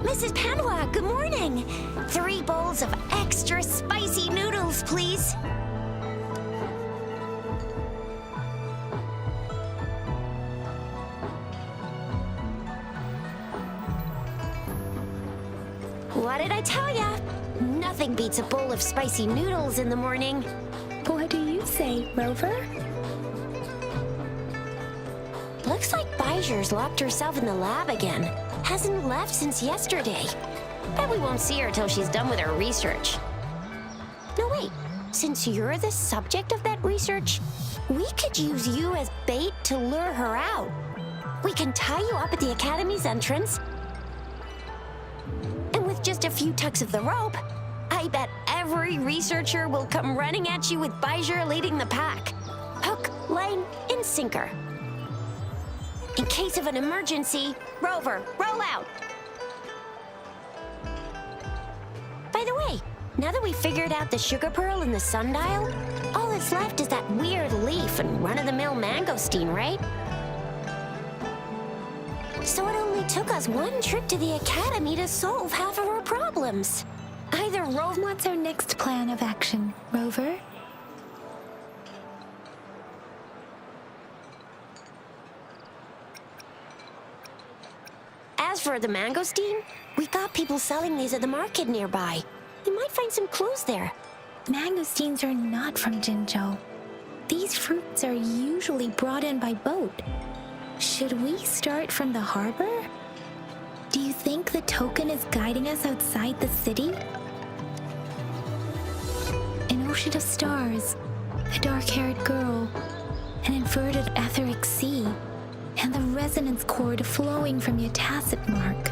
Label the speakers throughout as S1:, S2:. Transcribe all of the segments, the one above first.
S1: Mrs. Panwa, good morning. 3 bowls of extra spicy noodles, please. What did I tell ya? Nothing beats a bowl of spicy noodles in the morning.
S2: What do you say, Rover?
S1: Looks like Baijer's locked herself in the lab again. Hasn't left since yesterday. Bet we won't see her till she's done with her research. No, wait. Since you're the subject of that research, we could use you as bait to lure her out. We can tie you up at the Academy's entrance, and with just a few tugs of the rope, I bet every researcher will come running at you with Baijer leading the pack. Hook, line, and sinker. In case of an emergency, Rover, roll out! By the way, now that we've figured out the sugar pearl and the sundial, all that's left is that weird leaf and run-of-the-mill mangosteen, right? So it only took us 1 trip to the Academy to solve half of our problems. Either Rover...
S2: What's our next plan of action, Rover?
S1: As for the mangosteen, we got people selling these at the market nearby. We might find some clues there.
S2: Mangosteens are not from Jinzhou. These fruits are usually brought in by boat. Should we start from the harbor? Do you think the token is guiding us outside the city? An ocean of stars, a dark-haired girl, an inverted etheric sea, and the resonance cord flowing from your tacit mark.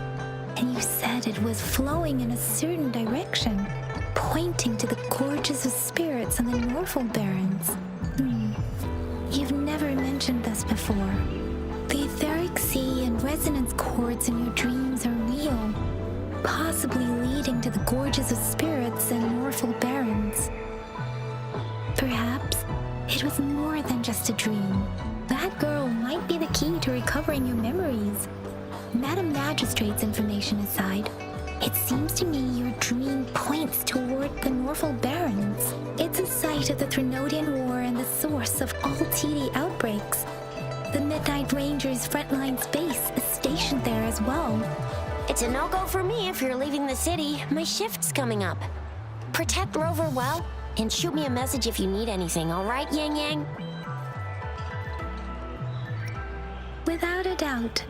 S2: And you said it was flowing in a certain direction, pointing to the gorges of spirits on the Norfolk Barrens. You've never mentioned this before. The etheric sea and resonance cords in your dreams are real, possibly leading to the gorges of spirits and Norfolk Barrens. Perhaps it was more than just a dream. That girl might be the key to recovering your memories. Madam Magistrate's information aside, it seems to me your dream points toward the Norfolk Barrens. It's a site of the Trinodian War and the source of all TD outbreaks. The Midnight Rangers' frontline base is stationed there as well.
S1: It's a no-go for me if you're leaving the city. My shift's coming up. Protect Rover well, and shoot me a message if you need anything, all right, Yang Yang?
S2: Without a doubt.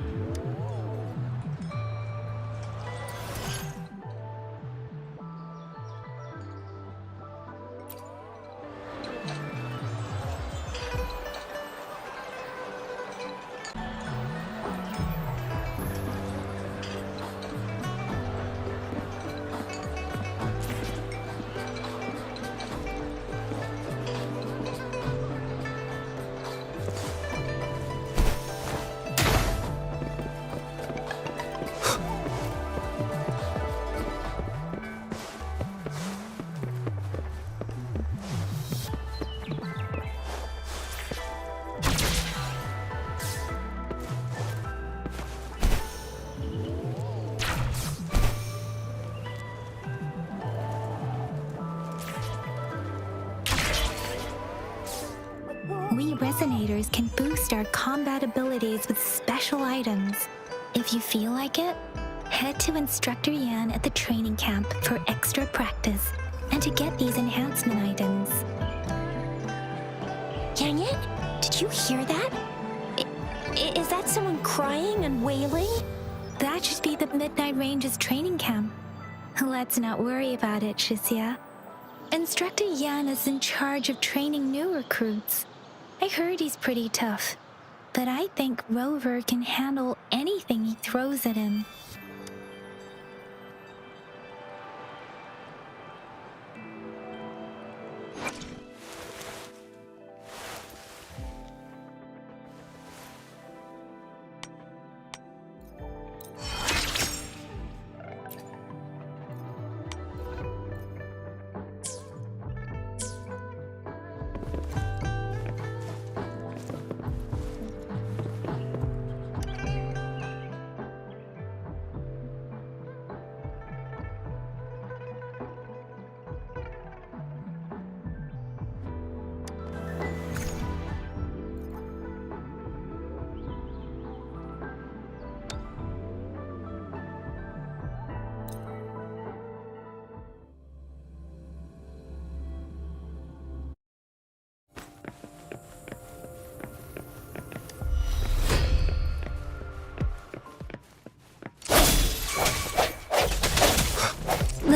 S2: We Resonators can boost our combat abilities with special items. If you feel like it, head to Instructor Yan at the training camp for extra practice and to get these enhancement items.
S1: Yang Yang, did you hear that? Is that someone crying and wailing?
S2: That should be the Midnight Ranges training camp. Let's not worry about it, Shixia. Instructor Yan is in charge of training new recruits. I heard he's pretty tough, but I think Rover can handle anything he throws at him.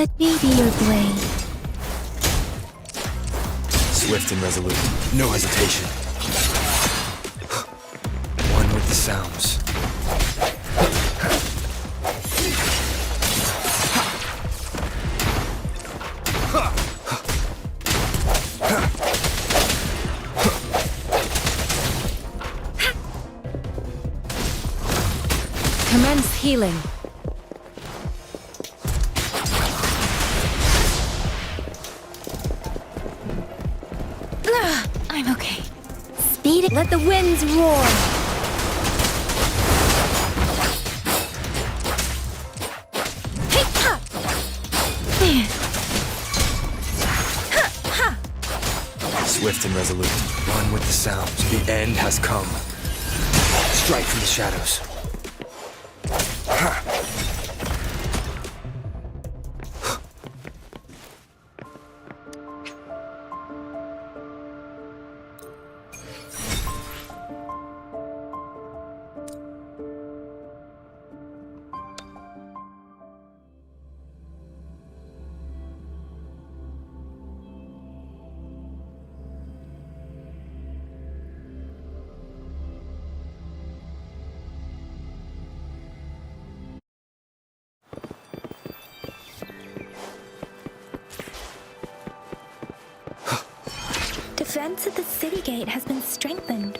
S2: Let me be your blade.
S3: Swift and resolute, no hesitation. One with the sounds.
S4: Commence healing.
S2: I'm okay. Speed it. Let the winds roar. Hey, ha!
S3: Swift and resolute, one with the sounds. The end has come. Strike from the shadows.
S2: Defense at the city gate has been strengthened.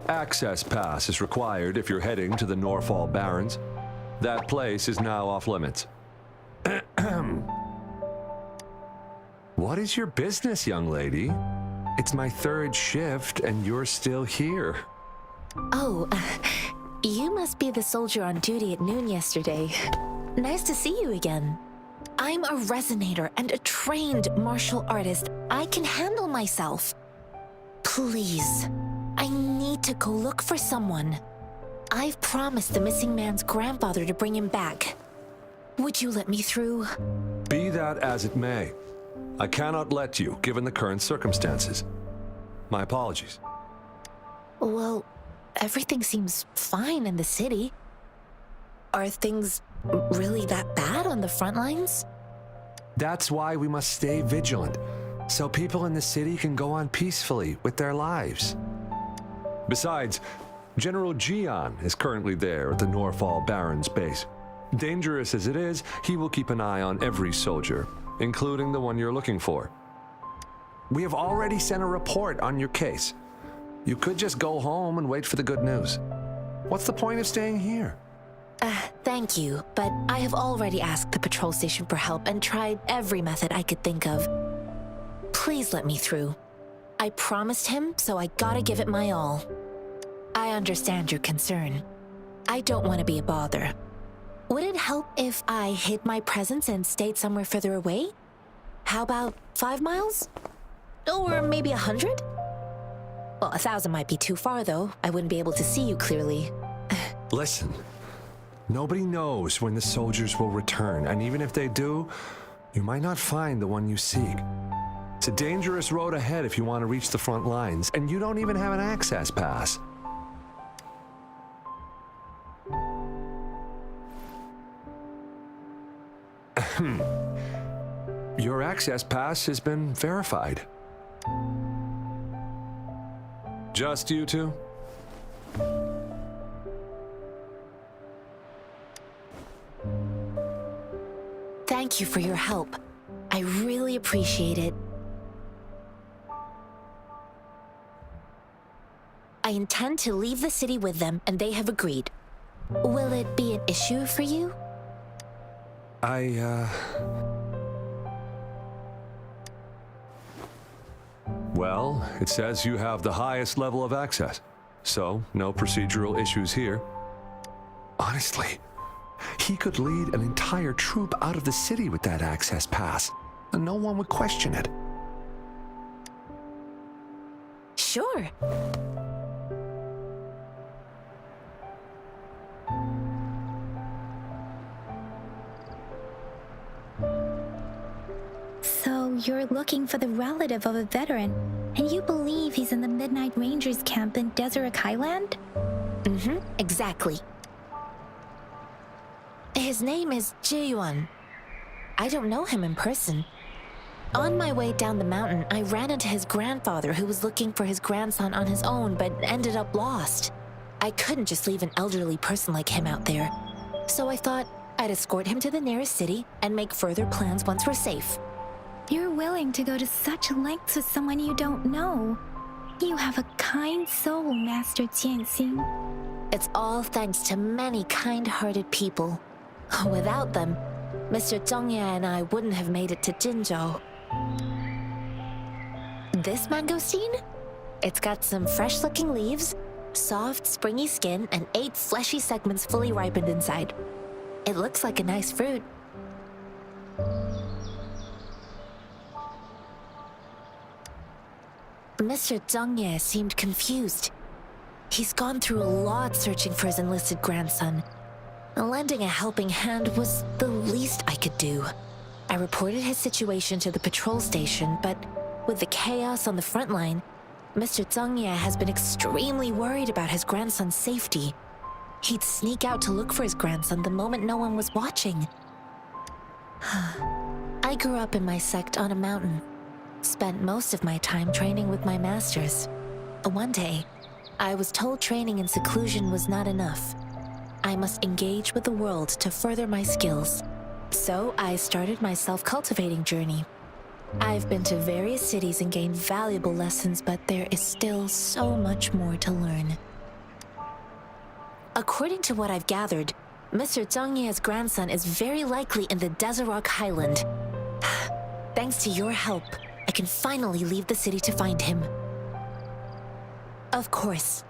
S5: Access pass is required if you're heading to the Norfall Barrens. That place is now off limits. What is your business, young lady? It's my third shift and you're still here.
S6: Oh, you must be the soldier on duty at noon yesterday. Nice to see you again. I'm a resonator and a trained martial artist. I can handle myself. Please, I need to go look for someone. I've promised the missing man's grandfather to bring him back. Would you let me through?
S5: Be that as it may, I cannot let you, given the current circumstances. My apologies.
S6: Well, everything seems fine in the city. Are things really that bad on the front lines?
S5: That's why we must stay vigilant, so people in the city can go on peacefully with their lives. Besides, General Gian is currently there at the Norfall Barrens base. Dangerous as it is, he will keep an eye on every soldier, including the one you're looking for. We have already sent a report on your case. You could just go home and wait for the good news. What's the point of staying here?
S6: Thank you, but I have already asked the patrol station for help and tried every method I could think of. Please let me through. I promised him, so I gotta give it my all. I understand your concern. I don't want to be a bother. Would it help if I hid my presence and stayed somewhere further away? How about 5 miles? Or maybe 100? Well, 1,000 might be too far, though. I wouldn't be able to see you clearly.
S5: Listen, nobody knows when the soldiers will return, and even if they do, you might not find the one you seek. It's a dangerous road ahead if you want to reach the front lines, and you don't even have an access pass. Your access pass has been verified. Just you two?
S6: Thank you for your help. I really appreciate it. I intend to leave the city with them, and they have agreed. Will it be an issue for you?
S5: Well, it says you have the highest level of access, so no procedural issues here. Honestly, he could lead an entire troop out of the city with that access pass, and no one would question it.
S6: Sure.
S2: So So you're looking for the relative of a veteran, and you believe he's in the Midnight Rangers camp in Deseret Highland?
S6: Mm-hmm, exactly. His name is Ji-yuan. I don't know him in person. On my way down the mountain, I ran into his grandfather who was looking for his grandson on his own but ended up lost. I couldn't just leave an elderly person like him out there. So I thought I'd escort him to the nearest city and make further plans once we're safe.
S2: You're willing to go to such lengths with someone you don't know. You have a kind soul, Master Jianxing.
S6: It's all thanks to many kind-hearted people. Without them, Mr. Zhongye and I wouldn't have made it to Jinzhou. This mangosteen? It's got some fresh-looking leaves, soft, springy skin, and 8 fleshy segments fully ripened inside. It looks like a nice fruit. Mr. Zhongye seemed confused. He's gone through a lot searching for his enlisted grandson. Lending a helping hand was the least I could do. I reported his situation to the patrol station, but with the chaos on the front line, Mr. Zhongye has been extremely worried about his grandson's safety. He'd sneak out to look for his grandson the moment no one was watching. I grew up in my sect on a mountain. Spent most of my time training with my masters. One day, I was told training in seclusion was not enough. I must engage with the world to further my skills. So I started my self-cultivating journey. I've been to various cities and gained valuable lessons, but there is still so much more to learn. According to what I've gathered, Mr. Zhongye's grandson is very likely in the Deseret Highland. Thanks to your help, I can finally leave the city to find him. Of course.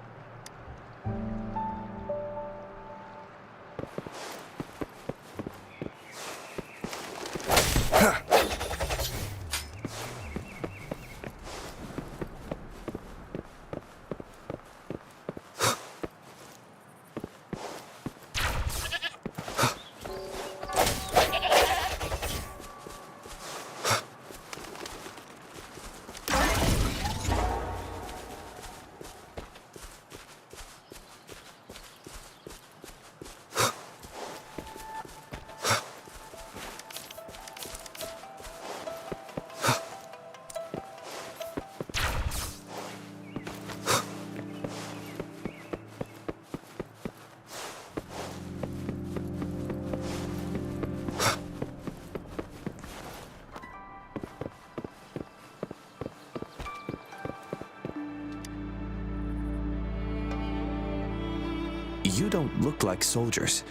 S3: You don't look like soldiers.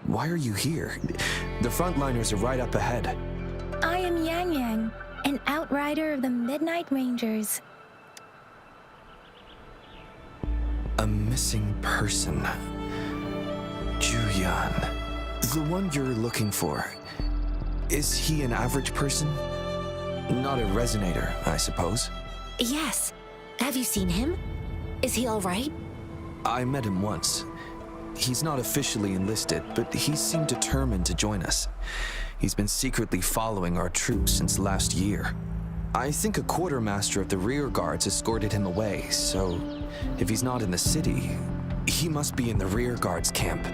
S3: Why are you here? The frontliners are right up ahead.
S2: I am Yang Yang, an outrider of the Midnight Rangers.
S3: A missing person. Juyan. The one you're looking for. Is he an average person? Not a resonator, I suppose.
S6: Yes. Have you seen him? Is he all right?
S3: I met him once. He's not officially enlisted, but he seemed determined to join us. He's been secretly following our troops since last year. I think a quartermaster of the rear guards escorted him away, so if he's not in the city, he must be in the rear guards camp.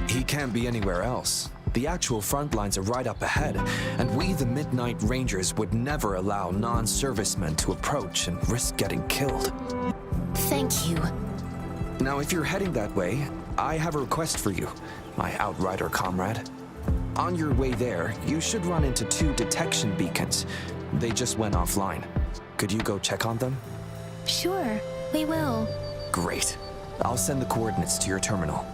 S3: He can't be anywhere else. The actual front lines are right up ahead, and we, the Midnight Rangers, would never allow non-servicemen to approach and risk getting killed.
S6: Thank you.
S3: Now, if you're heading that way, I have a request for you, my outrider comrade. On your way there, you should run into 2 detection beacons. They just went offline. Could you go check on them?
S2: Sure, we will.
S3: Great. I'll send the coordinates to your terminal.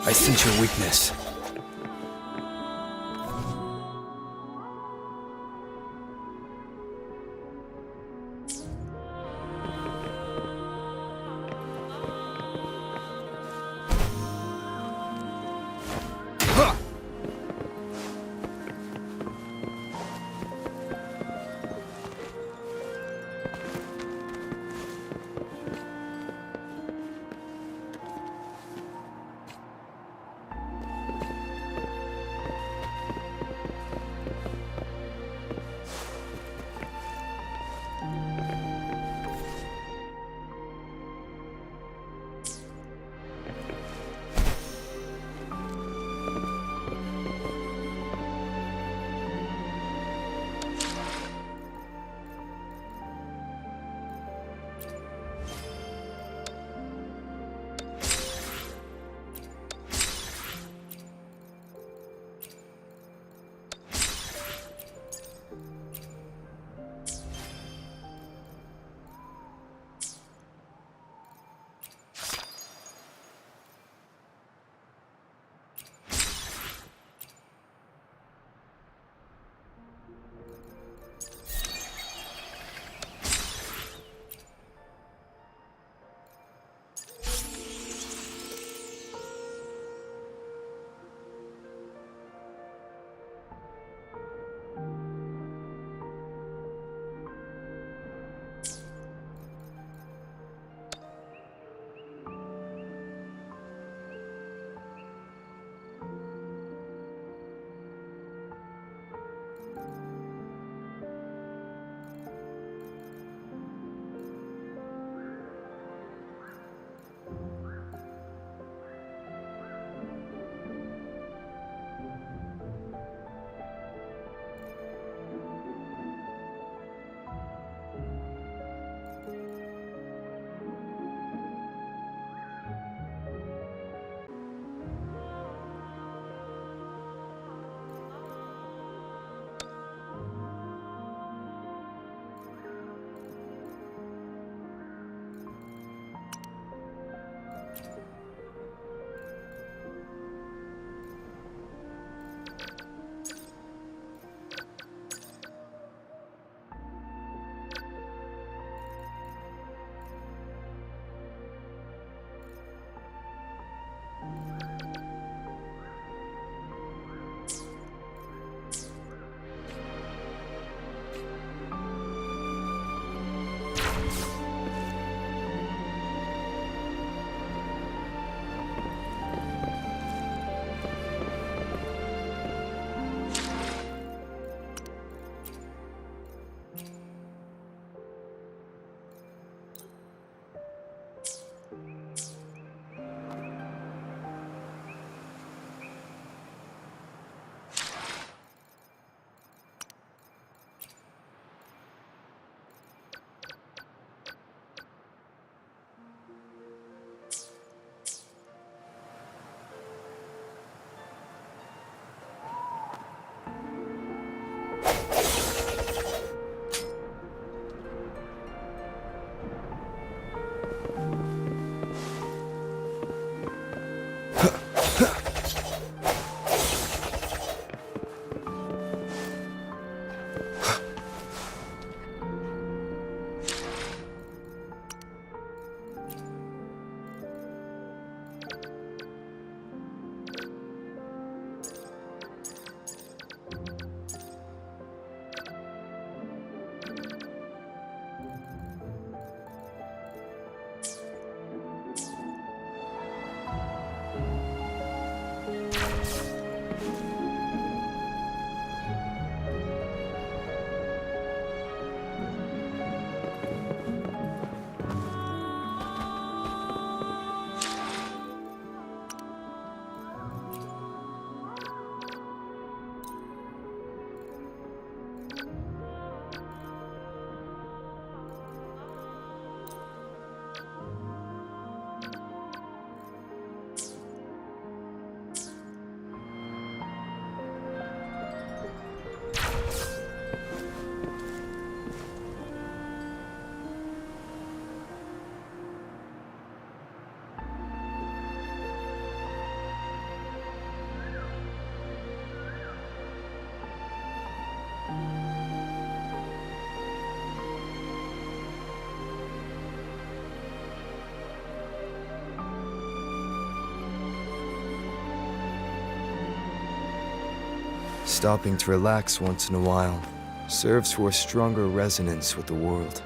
S4: I sense your weakness.
S3: Stopping to relax once in a while serves for a stronger resonance with the world.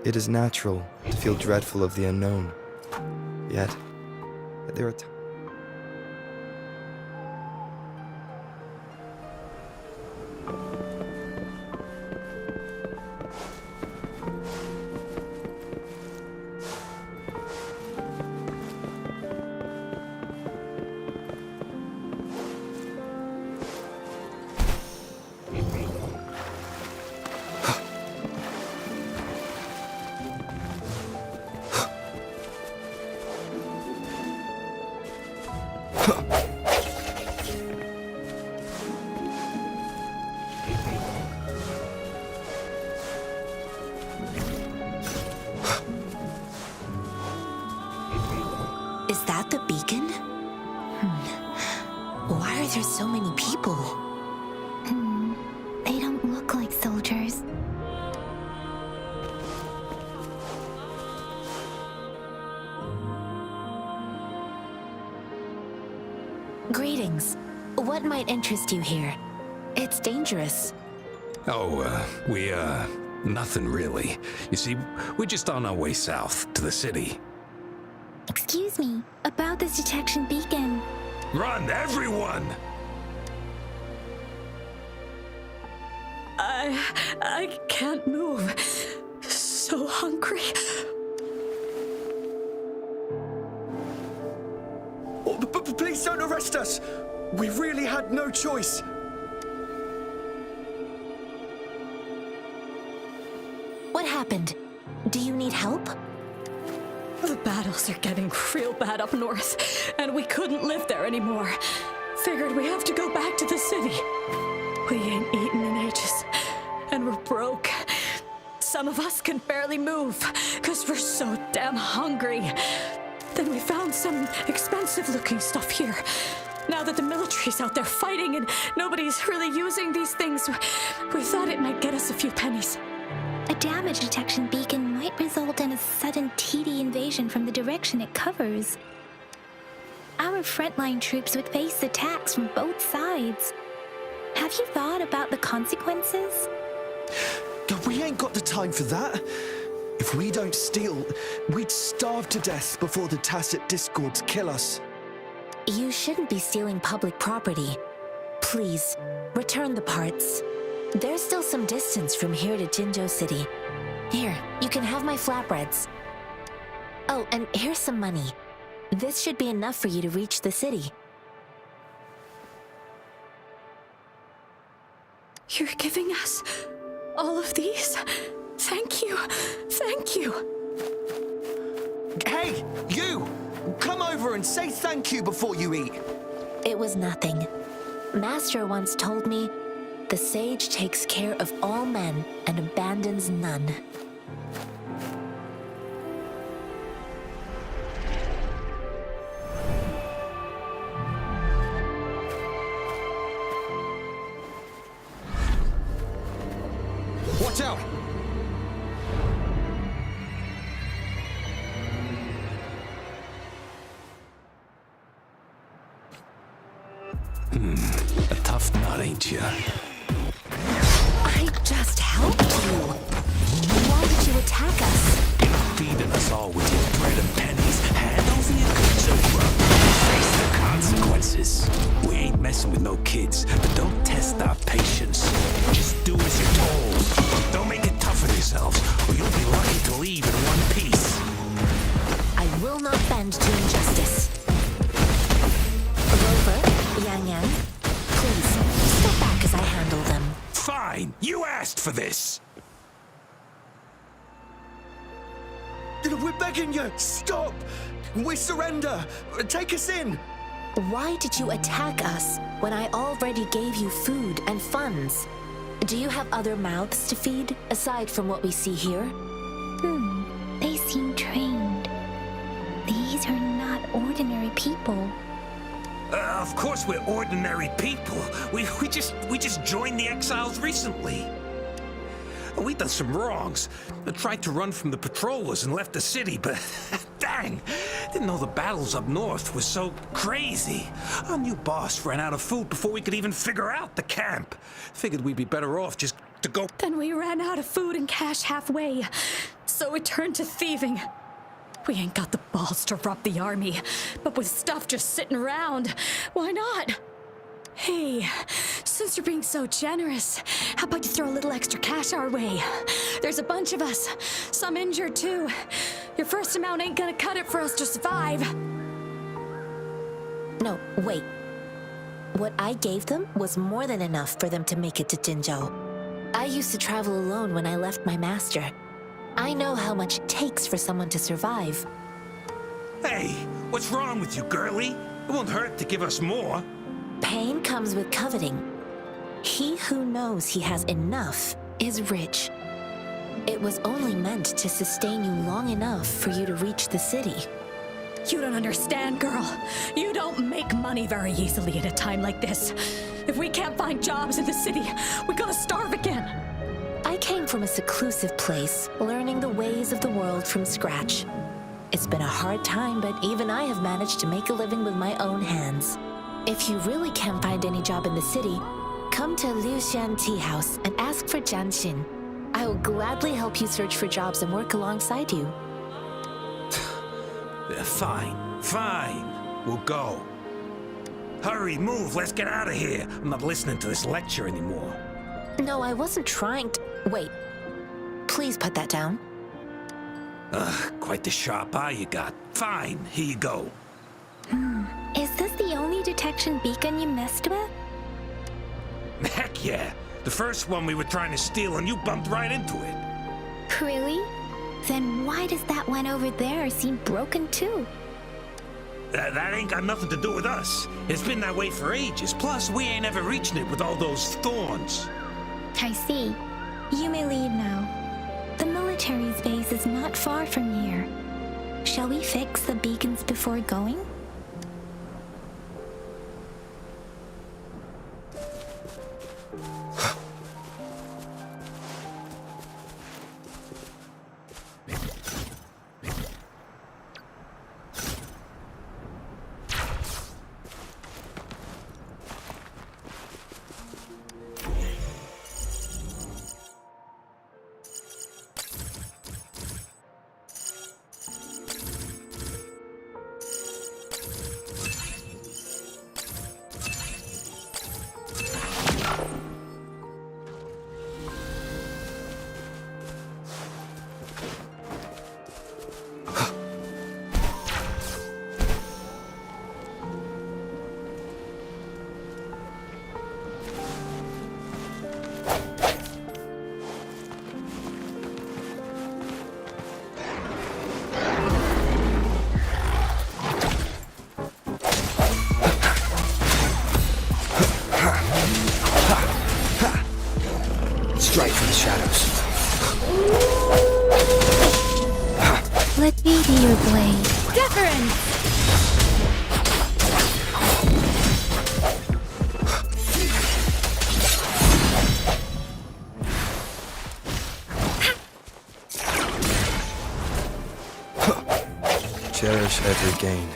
S3: It is natural to feel dreadful of the unknown. Yet, there are
S6: Is that the beacon? Why are there so many people?
S2: They don't look like soldiers.
S6: Greetings. What might interest you here? It's dangerous.
S4: Nothing really. You see, we're just on our way south to the city.
S2: Excuse me, about this detection beacon.
S4: Run, everyone!
S7: I can't move. So hungry.
S3: Please don't arrest us! We really had no choice!
S6: What happened? Do you need help?
S7: The battles are getting real bad up north, and we couldn't live there anymore. Figured we have to go back to the city. We ain't eaten in ages, and we're broke. Some of us can barely move, 'cause we're so damn hungry. Then we found some expensive-looking stuff here. Now that the military's out there fighting and nobody's really using these things, we thought it might get us a few pennies.
S2: A damage detection beacon might result in a sudden TD invasion from the direction it covers. Our frontline troops would face attacks from both sides. Have you thought about the consequences?
S3: God, we ain't got the time for that. If we don't steal, we'd starve to death before the Tacit Discords kill us.
S6: You shouldn't be stealing public property. Please, return the parts. There's still some distance from here to Jinzhou City. Here, you can have my flatbreads. Oh, and here's some money. This should be enough for you to reach the city.
S7: You're giving us all of these? Thank you. Thank you.
S3: Hey, you! Come over and say thank you before you eat.
S6: It was nothing. Master once told me, the sage takes care of all men and abandons none.
S3: Watch out!
S4: A tough nut, ain't you?
S6: I just helped you. Why did you attack us?
S4: Feeding us all with your bread and pennies. Hand over your goods over. Face the consequences. We ain't messing with no kids, but don't test our patience. Just do as you're told. Don't make it tough on yourselves, or you'll be lucky to leave in one piece.
S6: I will not bend to injustice. Rover, Yang Yang, please, step back as I handle them.
S4: Fine, you asked for this.
S3: We're begging you, stop! We surrender! Take us in!
S6: Why did you attack us when I already gave you food and funds? Do you have other mouths to feed, aside from what we see here?
S2: They seem trained. These are not ordinary people.
S4: Of course we're ordinary people. We just joined the exiles recently. We done some wrongs. Tried to run from the patrollers and left the city, but dang, didn't know the battles up north was so crazy. Our new boss ran out of food before we could even figure out the camp. Figured we'd be better off just to go.
S7: Then we ran out of food and cash halfway, so we turned to thieving. We ain't got the balls to rob the army, but with stuff just sitting around, why not? Hey, since you're being so generous, how about you throw a little extra cash our way? There's a bunch of us, some injured too. Your first amount ain't gonna cut it for us to survive.
S6: No, wait. What I gave them was more than enough for them to make it to Jinzhou. I used to travel alone when I left my master. I know how much it takes for someone to survive.
S4: Hey, what's wrong with you, girlie? It won't hurt to give us more.
S6: Pain comes with coveting. He who knows he has enough is rich. It was only meant to sustain you long enough for you to reach the city.
S7: You don't understand, girl. You don't make money very easily at a time like this. If we can't find jobs in the city, we're gonna starve again.
S6: I came from a seclusive place, learning the ways of the world from scratch. It's been a hard time, but even I have managed to make a living with my own hands. If you really can't find any job in the city, come to Liu Xuan Tea House and ask for Jian Xin. I will gladly help you search for jobs and work alongside you.
S4: Fine. We'll go. Hurry, move, let's get out of here. I'm not listening to this lecture anymore.
S6: No, I wasn't trying to... Wait. Please put that down.
S4: Quite the sharp eye you got. Fine, here you go.
S2: Is this the only detection beacon you messed with?
S4: Heck yeah. The first one we were trying to steal and you bumped right into it.
S2: Really? Then why does that one over there seem broken too?
S4: That ain't got nothing to do with us. It's been that way for ages. Plus, we ain't ever reaching it with all those thorns.
S2: I see. You may leave now. The military's base is not far from here. Shall we fix the beacons before going?
S3: Strike from the shadows.
S2: Let me be your blade. Deference!
S3: Cherish every gain.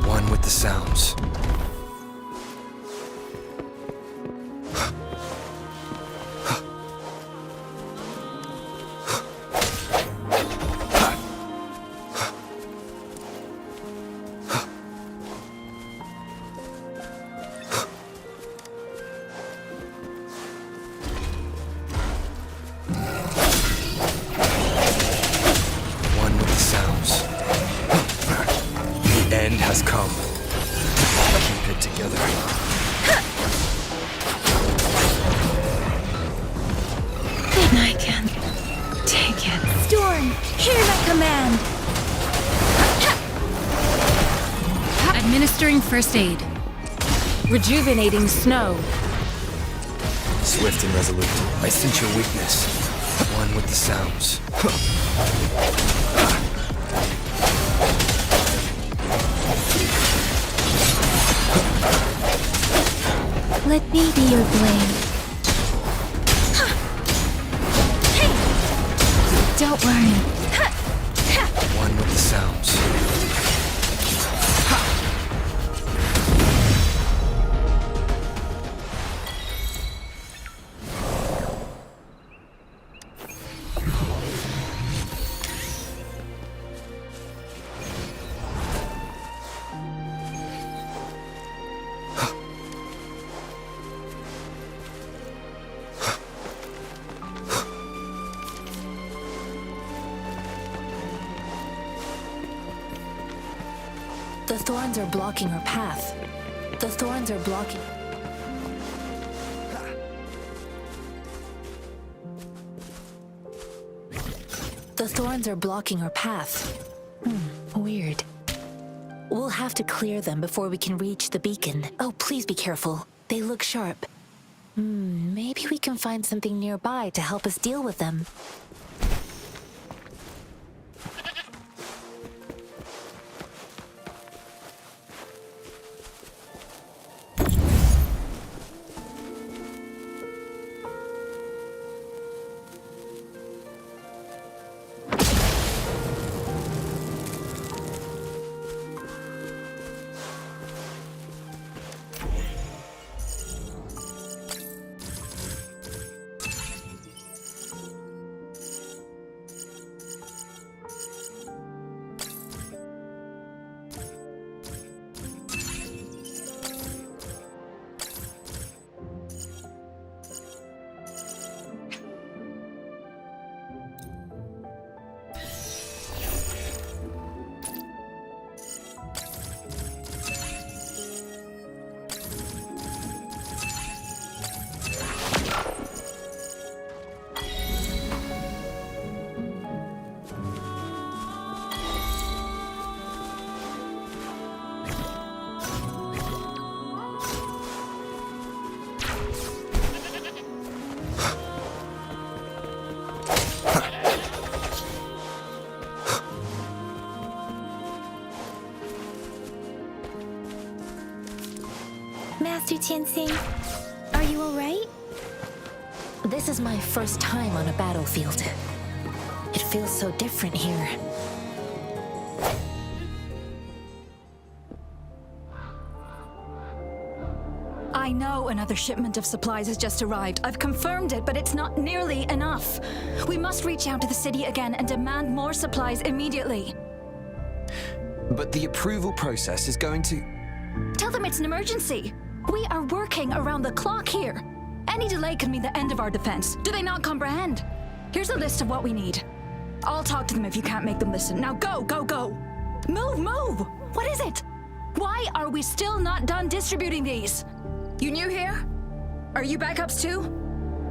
S3: One with the sounds.
S8: end has come. Keep it together.
S2: I can take it. Storm, hear my command.
S9: Administering first aid. Rejuvenating snow.
S8: Swift and resolute. I sense your weakness. One with the sounds.
S2: Let me be your blade. Don't worry.
S8: One with the sounds.
S6: The thorns are blocking our path. The thorns are blocking... The thorns are blocking our path. Weird. We'll have to clear them before we can reach the beacon. Oh, please be careful. They look sharp. Maybe we can find something nearby to help us deal with them.
S2: Master Tianxing, are you alright?
S6: This is my first time on a battlefield. It feels so different here.
S7: I know another shipment of supplies has just arrived. I've confirmed it, but it's not nearly enough. We must reach out to the city again and demand more supplies immediately.
S3: But the approval process is going to...
S7: Tell them it's an emergency. We are working around the clock here. Any delay could mean the end of our defense. Do they not comprehend? Here's a list of what we need. I'll talk to them if you can't make them listen. Now go, go, go! Move, move! What is it? Why are we still not done distributing these? You new here? Are you backups too?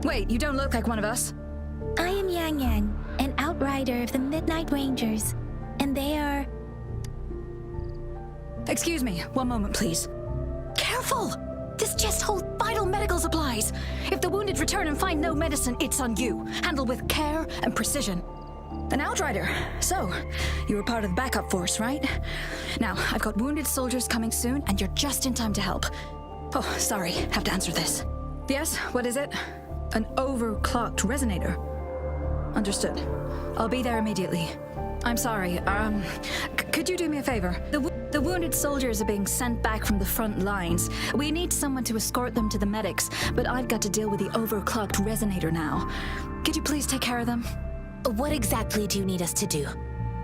S7: Wait, you don't look like one of us.
S2: I am Yang Yang, an outrider of the Midnight Rangers, and they are...
S7: Excuse me, one moment please. Careful! This chest holds vital medical supplies. If the wounded return and find no medicine, it's on you. Handle with care and precision. An outrider. So, you were part of the backup force, right? Now, I've got wounded soldiers coming soon, and you're just in time to help. Oh, sorry, have to answer this. Yes, what is it? An overclocked resonator. Understood. I'll be there immediately. I'm sorry, could you do me a favor? The wounded soldiers are being sent back from the front lines. We need someone to escort them to the medics, but I've got to deal with the overclocked resonator now. Could you please take care of them?
S6: What exactly do you need us to do?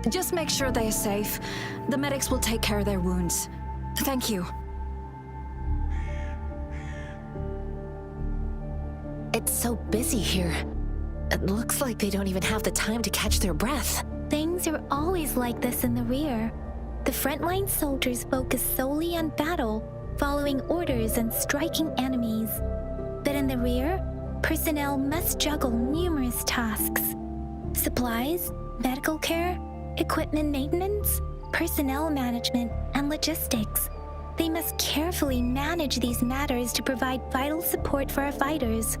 S7: Just make sure they are safe. The medics will take care of their wounds. Thank you.
S6: It's so busy here. It looks like they don't even have the time to catch their breath.
S2: Things are always like this in the rear. The frontline soldiers focus solely on battle, following orders and striking enemies. But in the rear, personnel must juggle numerous tasks. Supplies, medical care, equipment maintenance, personnel management, and logistics. They must carefully manage these matters to provide vital support for our fighters.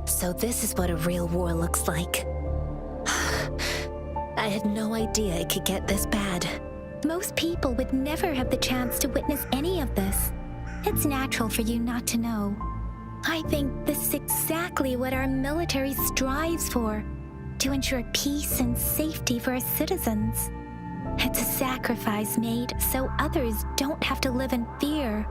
S6: So this is what a real war looks like. I had no idea it could get this bad.
S2: Most people would never have the chance to witness any of this. It's natural for you not to know. I think this is exactly what our military strives for, to ensure peace and safety for our citizens. It's a sacrifice made so others don't have to live in fear.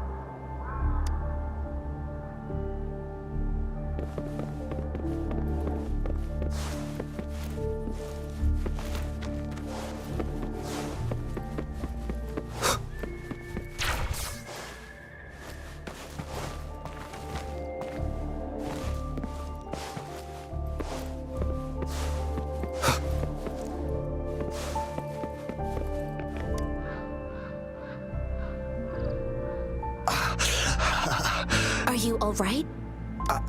S6: Are you all right?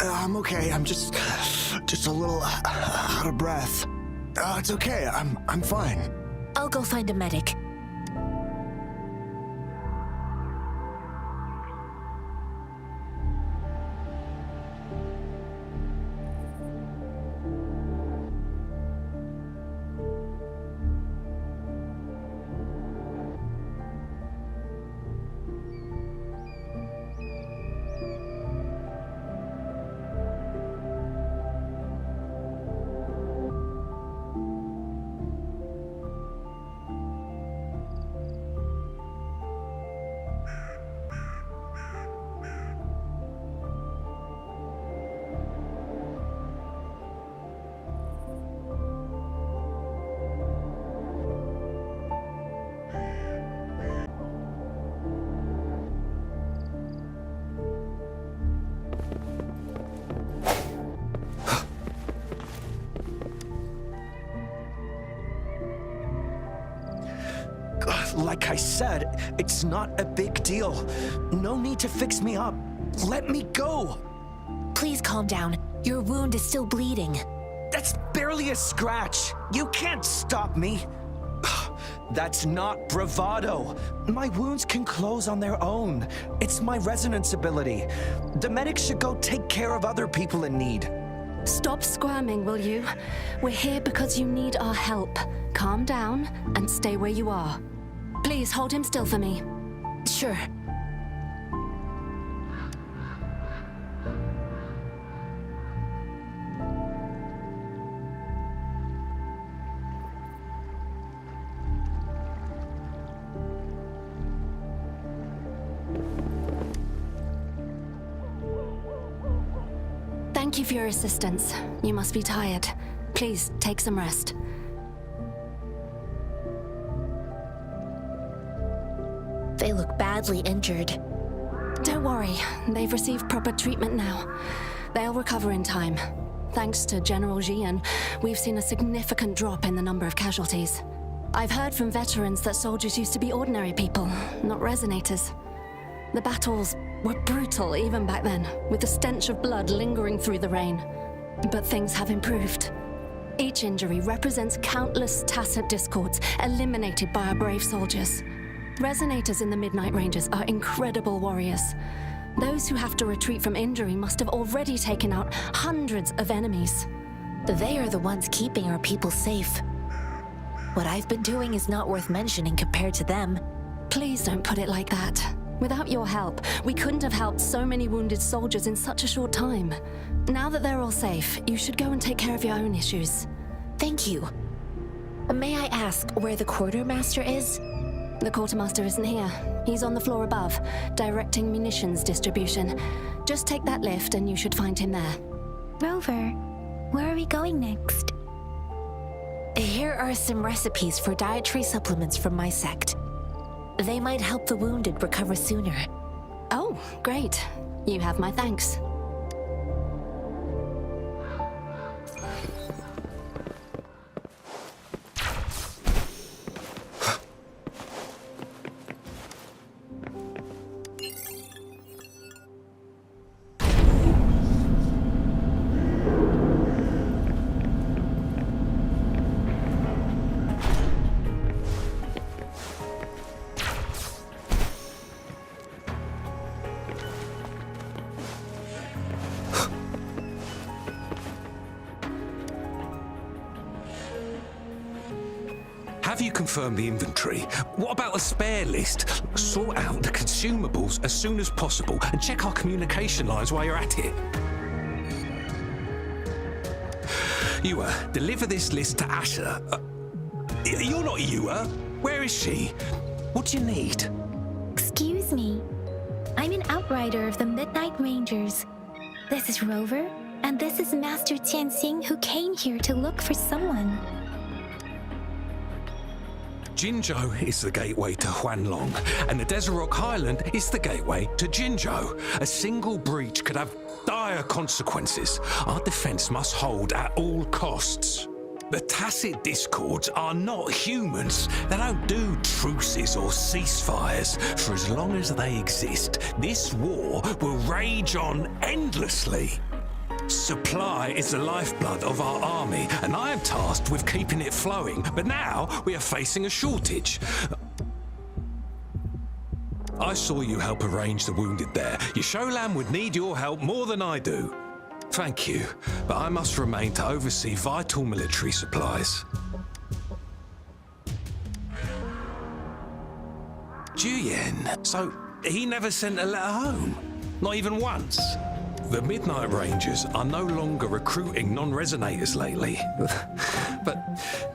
S10: I'm okay. I'm just a little out of breath. It's okay. I'm fine.
S6: I'll go find a medic.
S3: Like I said, it's not a big deal. No need to fix me up. Let me go.
S6: Please calm down. Your wound is still bleeding.
S3: That's barely a scratch. You can't stop me. That's not bravado. My wounds can close on their own. It's my resonance ability. The medics should go take care of other people in need.
S7: Stop squirming, will you? We're here because you need our help. Calm down and stay where you are. Please hold him still for me.
S6: Sure.
S7: Thank you for your assistance. You must be tired. Please take some rest.
S6: They look badly injured.
S7: Don't worry, they've received proper treatment now. They'll recover in time. Thanks to General Jian, we've seen a significant drop in the number of casualties. I've heard from veterans that soldiers used to be ordinary people, not resonators. The battles were brutal even back then, with the stench of blood lingering through the rain. But things have improved. Each injury represents countless tacit discords eliminated by our brave soldiers. Resonators in the Midnight Rangers are incredible warriors. Those who have to retreat from injury must have already taken out hundreds of enemies.
S6: They are the ones keeping our people safe. What I've been doing is not worth mentioning compared to them.
S7: Please don't put it like that. Without your help, we couldn't have helped so many wounded soldiers in such a short time. Now that they're all safe, you should go and take care of your own issues.
S6: Thank you. May I ask where the quartermaster is?
S7: The quartermaster isn't here. He's on the floor above, directing munitions distribution. Just take that lift and you should find him there.
S2: Rover, where are we going next?
S6: Here are some recipes for dietary supplements from my sect. They might help the wounded recover sooner.
S7: Oh, great. You have my thanks.
S4: have you confirmed the inventory? What about the spare list? Sort out the consumables as soon as possible and check our communication lines while you're at it. You, deliver this list to Asher. You're not Yua. Where is she? What do you need?
S2: Excuse me. I'm an outrider of the Midnight Rangers. This is Rover, and this is Master Tianxing, who came here to look for someone.
S4: Jinzhou is the gateway to Huanglong, and the Desert Rock Highland is the gateway to Jinzhou. A single breach could have dire consequences. Our defense must hold at all costs. The Tacit Discords are not humans. They don't do truces or ceasefires. For as long as they exist, this war will rage on endlessly. Supply is the lifeblood of our army, and I am tasked with keeping it flowing. But now we are facing a shortage. I saw you help arrange the wounded there. Yasholan would need your help more than I do. Thank you, but I must remain to oversee vital military supplies. Juyen, so he never sent a letter home? Not even once? The Midnight Rangers are no longer recruiting non-resonators lately. But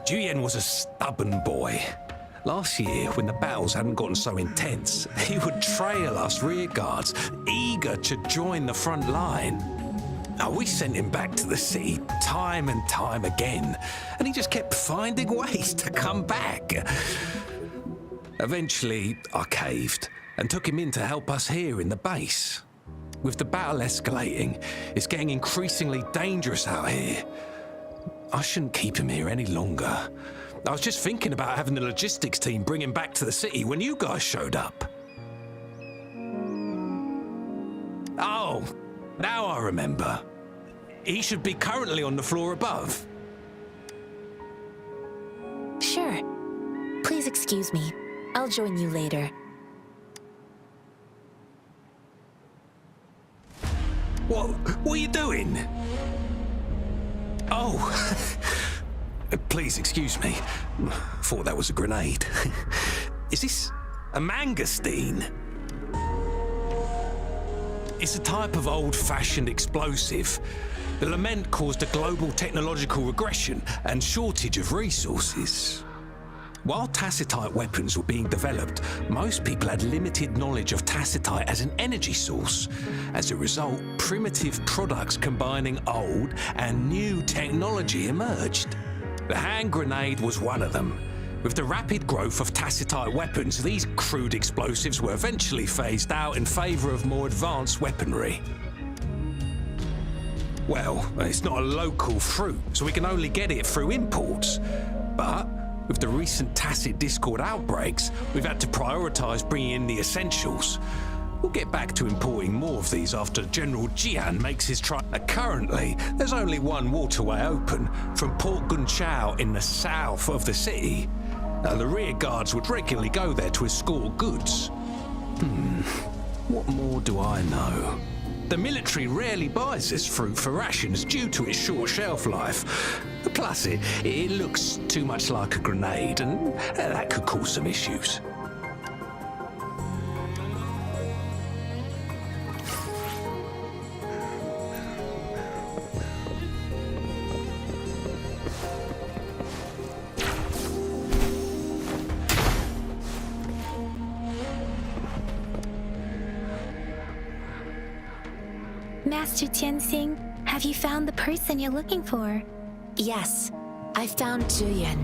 S4: Juyen was a stubborn boy. Last year, when the battles hadn't gotten so intense, he would trail us rearguards, eager to join the front line. Now, we sent him back to the city time and time again, and he just kept finding ways to come back. Eventually, I caved and took him in to help us here in the base. With the battle escalating, it's getting increasingly dangerous out here. I shouldn't keep him here any longer. I was just thinking about having the logistics team bring him back to the city when you guys showed up. Oh, now I remember. He should be currently on the floor above.
S6: Sure. Please excuse me. I'll join you later.
S4: What are you doing? Oh, please excuse me. Thought that was a grenade. Is this a mangosteen? It's a type of old-fashioned explosive. The lament caused a global technological regression and shortage of resources. While tacitite weapons were being developed, most people had limited knowledge of tacitite as an energy source. As a result, primitive products combining old and new technology emerged. The hand grenade was one of them. With the rapid growth of tacitite weapons, these crude explosives were eventually phased out in favor of more advanced weaponry. Well, it's not a local fruit, so we can only get it through imports. But with the recent Tacit Discord outbreaks, we've had to prioritize bringing in the essentials. We'll get back to importing more of these after General Jian makes his try. Currently, there's only one waterway open, from Port Gunchao in the south of the city. The rear guards would regularly go there to escort goods. What more do I know? The military rarely buys this fruit for rations due to its short shelf life. Plus, it looks too much like a grenade, and that could cause some issues.
S2: Master Tianxing, have you found the person you're looking for?
S6: Yes, I found Juyen.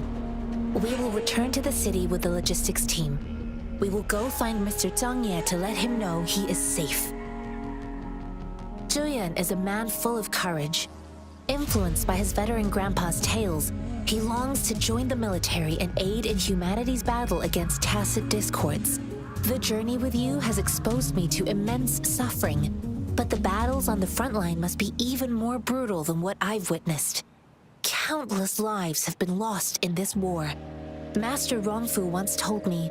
S6: We will return to the city with the logistics team. We will go find Mr. Zhang Ye to let him know he is safe. Juyen is a man full of courage. Influenced by his veteran grandpa's tales, he longs to join the military and aid in humanity's battle against Tacit Discords. The journey with you has exposed me to immense suffering, but the battles on the front line must be even more brutal than what I've witnessed. Countless lives have been lost in this war. Master Rongfu once told me,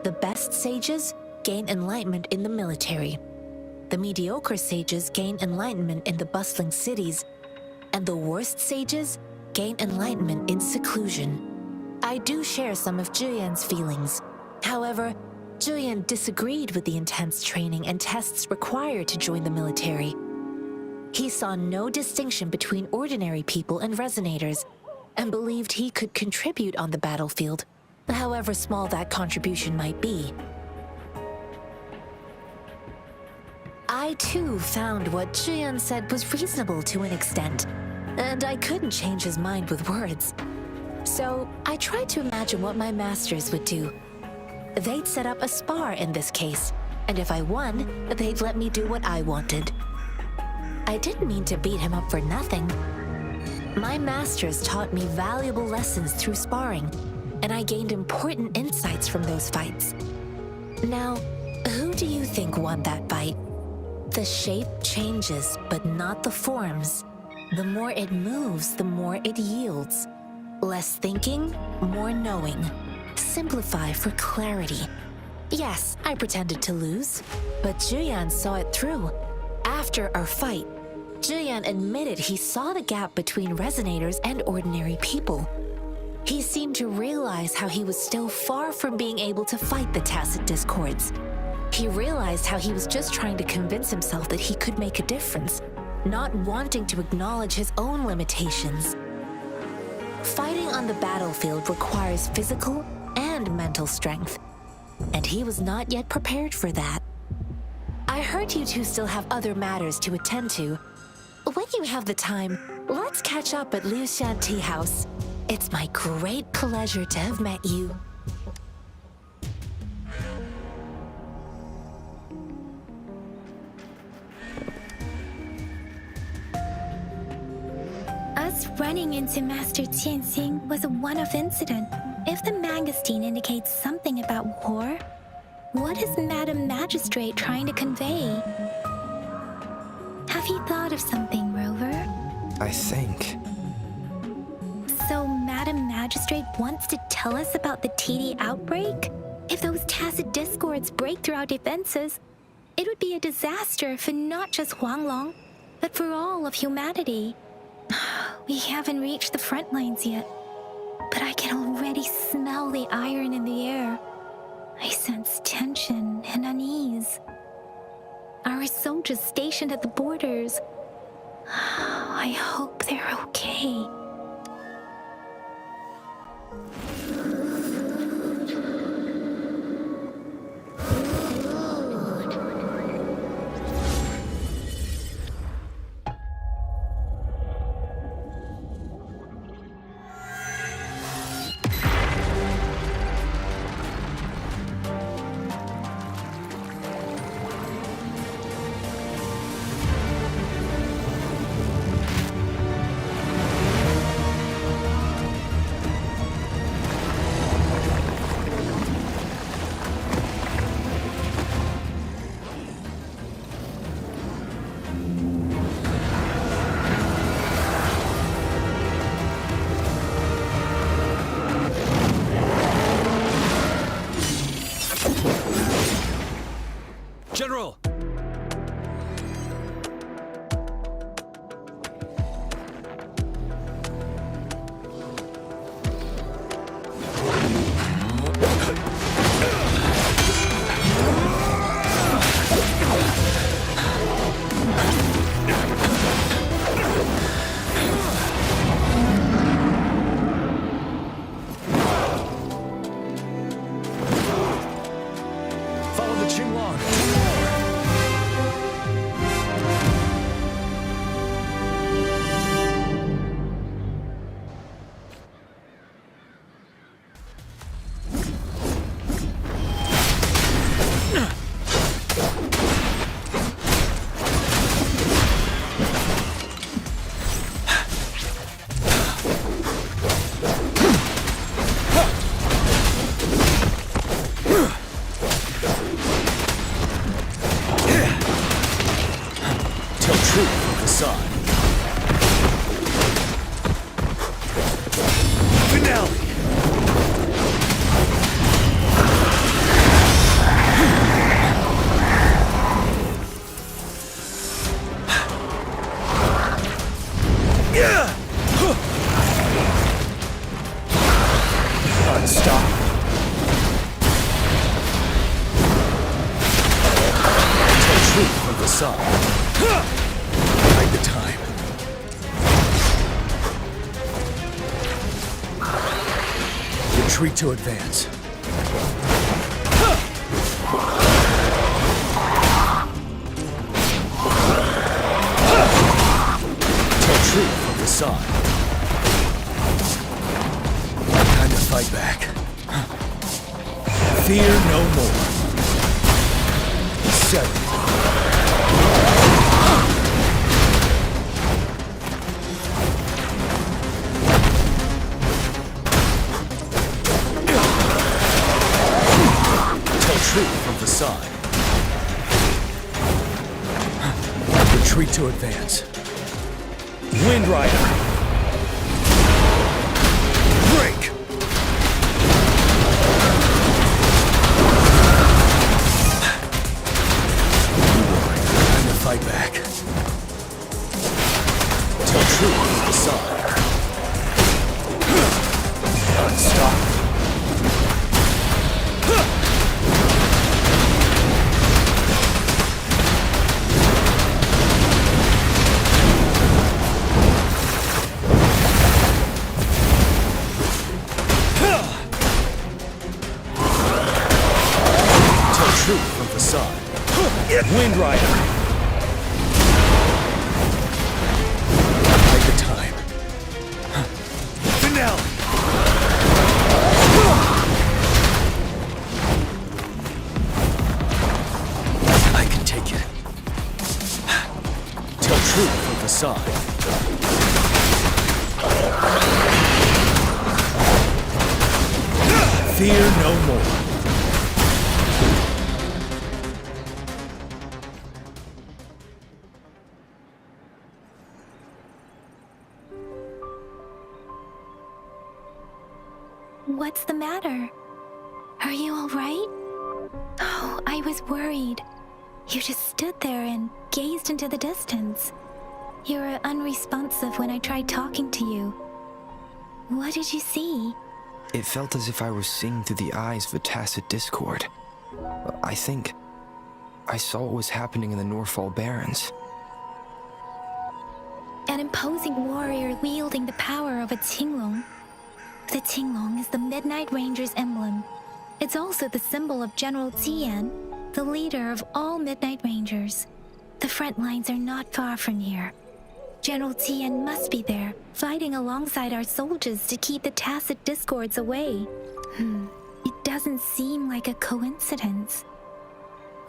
S6: the best sages gain enlightenment in the military. The mediocre sages gain enlightenment in the bustling cities, and the worst sages gain enlightenment in seclusion. I do share some of Julian's feelings. However, Julian disagreed with the intense training and tests required to join the military. He saw no distinction between ordinary people and resonators, and believed he could contribute on the battlefield, however small that contribution might be. I too found what Julian said was reasonable to an extent, and I couldn't change his mind with words. So I tried to imagine what my masters would do. They'd set up a spar in this case, and if I won, they'd let me do what I wanted. I didn't mean to beat him up for nothing. My masters taught me valuable lessons through sparring, and I gained important insights from those fights. Now, who do you think won that fight? The shape changes, but not the forms. The more it moves, the more it yields. Less thinking, more knowing. Simplify for clarity. Yes, I pretended to lose, but Julian saw it through. After our fight, Julian admitted he saw the gap between resonators and ordinary people. He seemed to realize how he was still far from being able to fight the tacit discords. He realized how he was just trying to convince himself that he could make a difference, not wanting to acknowledge his own limitations. Fighting on the battlefield requires physical and mental strength, and he was not yet prepared for that. I heard you two still have other matters to attend to. When you have the time, let's catch up at Liu's Tea House. It's my great pleasure to have met you.
S2: Us running into Master Tianxing was a one-off incident. If the Mangosteen indicates something about war, what is Madam Magistrate trying to convey? Have you thought of something, Rover?
S8: I think.
S2: So Madam Magistrate wants to tell us about the TD outbreak? If those tacit discords break through our defenses, it would be a disaster for not just Huanglong, but for all of humanity. We haven't reached the front lines yet, but I can already smell the iron in the air. I sense tension and unease. Our soldiers stationed at the borders, I hope they're okay.
S5: General! Follow the Qinglong!
S8: Tell truth from facade. Finale! facade. Bide the time. Retreat to advance. Tell truth from facade. Time to fight back. Fear no more. 7. Tell truth from facade. Retreat to advance. Wind Rider. Break. Time to fight back. Tell truth from facade. Unstoppable. Truth from facade. Wind Rider. Bide the time. Finale. I can take it. Tell truth from facade. Fear no more.
S2: What's the matter? Are you all right? Oh, I was worried. You just stood there and gazed into the distance. You were unresponsive when I tried talking to you. What did you see?
S3: It felt as if I was seeing through the eyes of a tacit discord. I think I saw what was happening in the Norfall Barrens.
S2: An imposing warrior wielding the power of a Huanglong. The Huanglong is the Midnight Ranger's emblem. It's also the symbol of General Tian, the leader of all Midnight Rangers. The front lines are not far from here. General Tian must be there, fighting alongside our soldiers to keep the tacit discords away. It doesn't seem like a coincidence.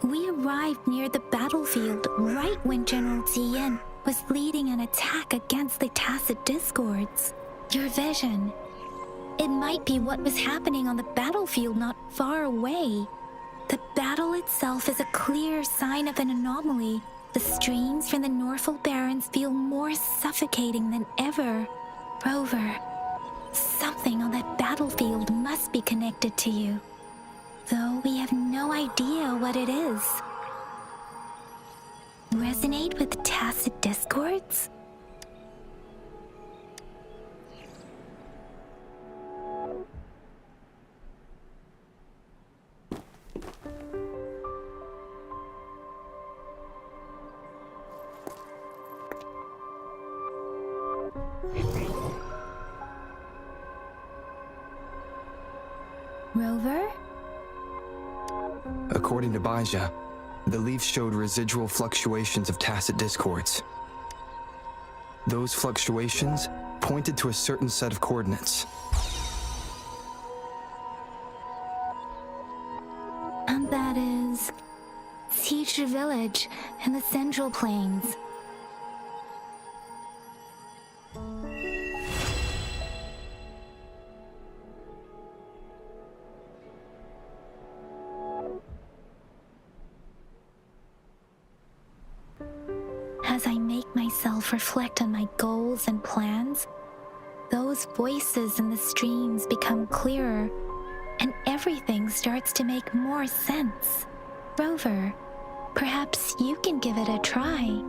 S2: We arrived near the battlefield right when General Tian was leading an attack against the tacit discords. Your vision. It might be what was happening on the battlefield not far away. The battle itself is a clear sign of an anomaly. The streams from the Norfall Barrens feel more suffocating than ever. Rover, something on that battlefield must be connected to you, though we have no idea what it is. Resonate with tacit discords? Rover?
S3: According to Baija, the leaf showed residual fluctuations of tacit discords. Those fluctuations pointed to a certain set of coordinates.
S2: And that is Teacher Village in the Central Plains. As I make myself reflect on my goals and plans, those voices in the streams become clearer, and everything starts to make more sense. Rover, perhaps you can give it a try.